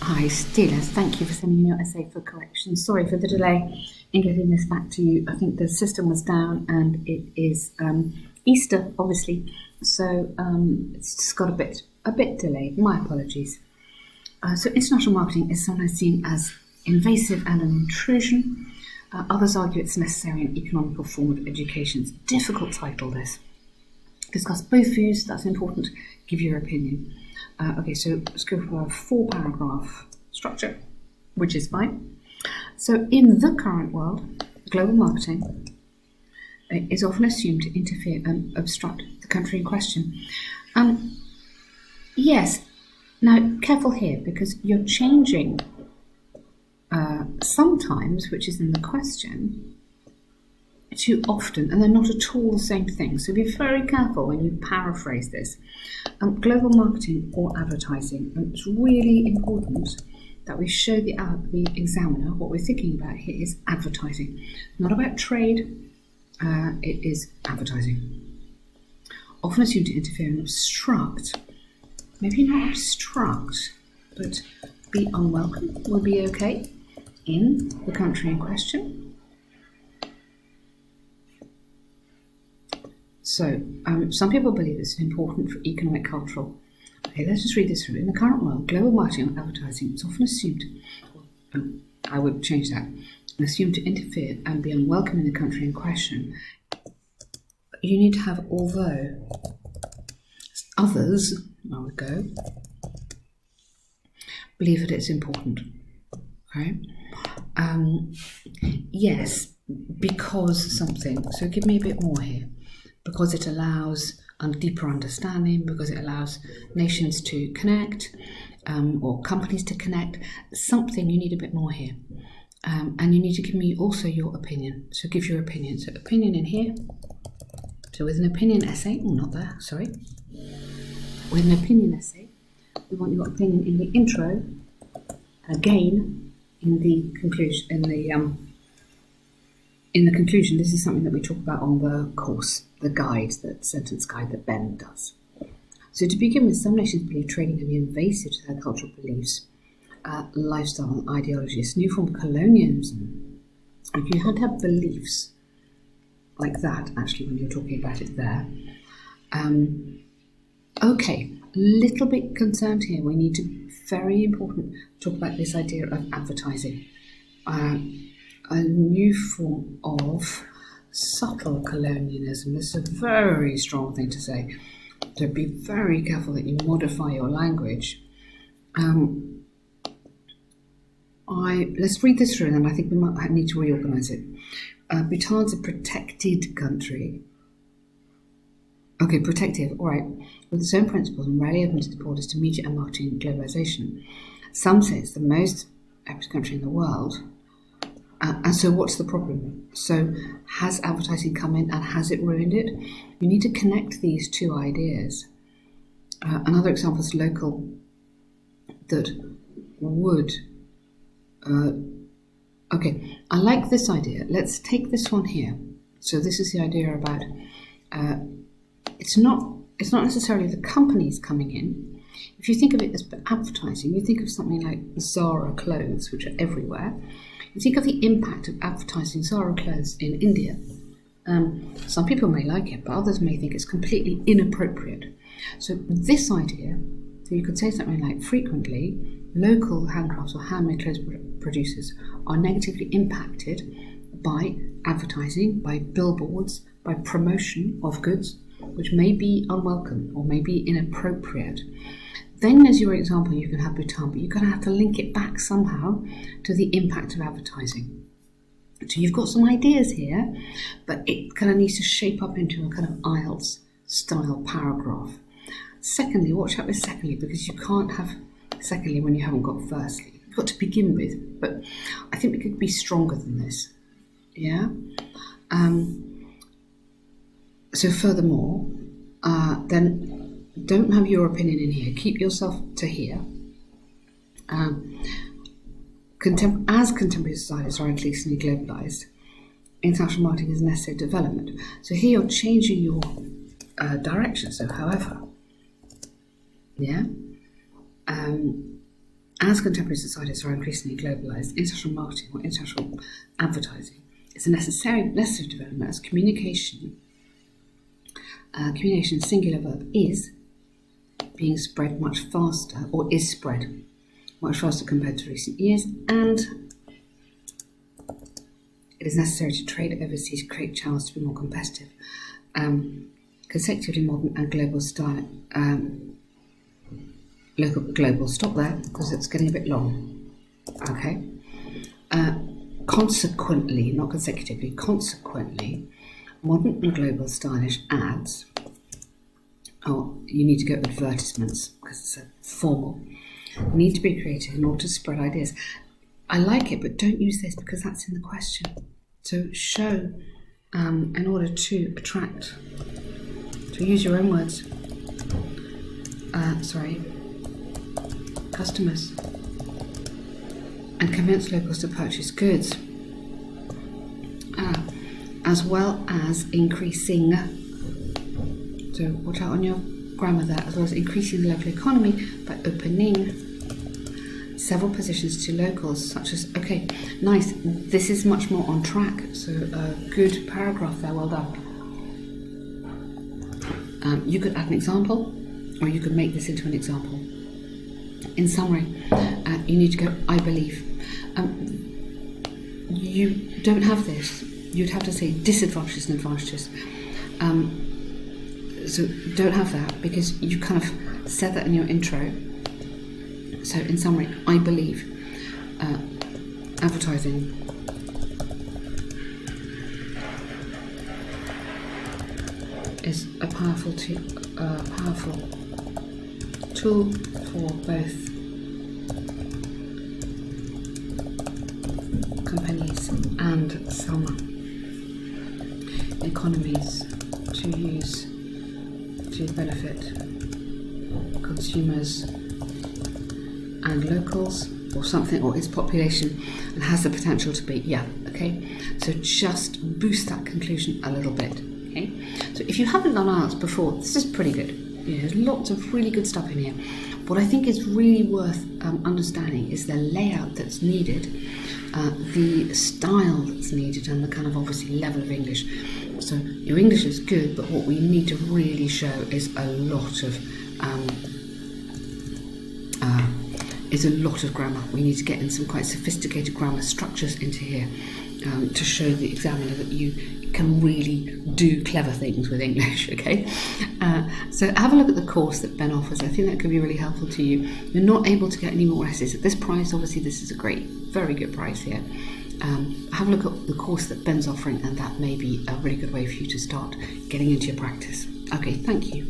Hi, Seila. Thank you for sending me your essay for correction. Sorry for the delay in getting this back to you. I think the system was down and it is Easter, obviously, so it's just got a bit delayed. My apologies. So international marketing is sometimes seen as invasive and an intrusion. Others argue it's necessary and economical form of education. It's a difficult title, this. Discuss both views, that's important. Give your opinion. Okay, so let's go for a 4-paragraph structure, which is fine. So in the current world, global marketing is often assumed to interfere and obstruct the country in question. Yes, now careful here, because you're changing sometimes, which is in the question, too often, and they're not at all the same thing. So be very careful when you paraphrase this. Global marketing or advertising, it's really important that we show the examiner what we're thinking about here is advertising, not about trade. It is advertising. Often assumed to interfere and obstruct. Maybe not obstruct, but be unwelcome will be okay in the country in question. So, some people believe it's important for economic, cultural. Okay, let's just read this through. In the current world, global marketing and advertising is often assumed, I would change that, assumed to interfere and be unwelcome in the country in question. You need to have although. Others, I would go, believe that it's important. Okay? Yes, because something. So give me a bit more here. Because it allows deeper understanding, because it allows nations to connect, or companies to connect. Something, you need a bit more here. And you need to give me also your opinion. So give your opinion. So opinion in here. So with an opinion essay, not there, sorry. With an opinion essay, we want your opinion in the intro, and again in the conclusion. In the conclusion, this is something that we talk about on the course, the guide, the sentence guide that Ben does. So to begin with, some nations believe trading can be invasive to their cultural beliefs, lifestyle and ideology. It's a new form of colonialism. If you had to have beliefs like that, actually, when you're talking about it there. Okay, little bit concerned here. We need to, very important, talk about this idea of advertising. A new form of subtle colonialism. This is a very strong thing to say. So be very careful that you modify your language. Let's read this through, and then I think we might need to reorganise it. Bhutan's a protected country. Okay, protective, all right, with its own principles and rarely open to the borders to media and marketing and globalisation. Some say it's the most active country in the world. And so what's the problem? So has advertising come in and has it ruined it? You need to connect these two ideas. Another example is local that would... okay, I like this idea. Let's take this one here. So this is the idea about... it's not necessarily the companies coming in. If you think of it as advertising, you think of something like Zara clothes, which are everywhere. You think of the impact of advertising Zara clothes in India. Some people may like it, but others may think it's completely inappropriate. So this idea, so you could say something like, frequently, local handcrafts or handmade clothes producers are negatively impacted by advertising, by billboards, by promotion of goods, which may be unwelcome or may be inappropriate. Then as your example, you can have Bhutan, but you're going to have to link it back somehow to the impact of advertising. So you've got some ideas here, but it kind of needs to shape up into a kind of IELTS style paragraph. Secondly, watch out with secondly, because you can't have secondly when you haven't got firstly. You've got to begin with, but I think we could be stronger than this. Yeah? So furthermore, then don't have your opinion in here. Keep yourself to here. As contemporary societies are increasingly globalised, international marketing is a necessary development. So here you're changing your direction. So however, yeah, as contemporary societies are increasingly globalised, international marketing or international advertising is a necessary development as communication, singular verb, is being spread much faster, or is spread much faster compared to recent years, and it is necessary to trade overseas, create channels to be more competitive. Consecutively modern and global style. Global, stop there because it's getting a bit long. Okay. Consequently, not consecutively, consequently, modern and global stylish ads. Oh, you need to go advertisements because it's a formal. Need to be created in order to spread ideas. I like it, but don't use this because that's in the question. So show in order to attract, to use your own words, customers, and convince locals to purchase goods, as well as increasing, so watch out on your grammar there, as well as increasing the local economy by opening several positions to locals, such as, okay, nice, this is much more on track, so good paragraph there, well done. You could add an example, or you could make this into an example. In summary, you need to go, I believe. You don't have this. You'd have to say disadvantages and advantages. So don't have that because you kind of said that in your intro. So in summary, I believe advertising is a powerful tool for both companies and some economies to use to benefit consumers and locals, or something, or its population, and has the potential to be, okay? So just boost that conclusion a little bit, okay? So if you haven't done IELTS before, this is pretty good. There's lots of really good stuff in here. What I think is really worth understanding is the layout that's needed, the style that's needed, and the kind of obviously level of English. So your English is good, but what we need to really show is a lot of grammar. We need to get in some quite sophisticated grammar structures into here to show the examiner that you can really do clever things with English, okay? So have a look at the course that Ben offers. I think that could be really helpful to you. You're not able to get any more essays at this price. Obviously, this is a very good price here. Have a look at the course that Ben's offering, and that may be a really good way for you to start getting into your practice. Okay, thank you.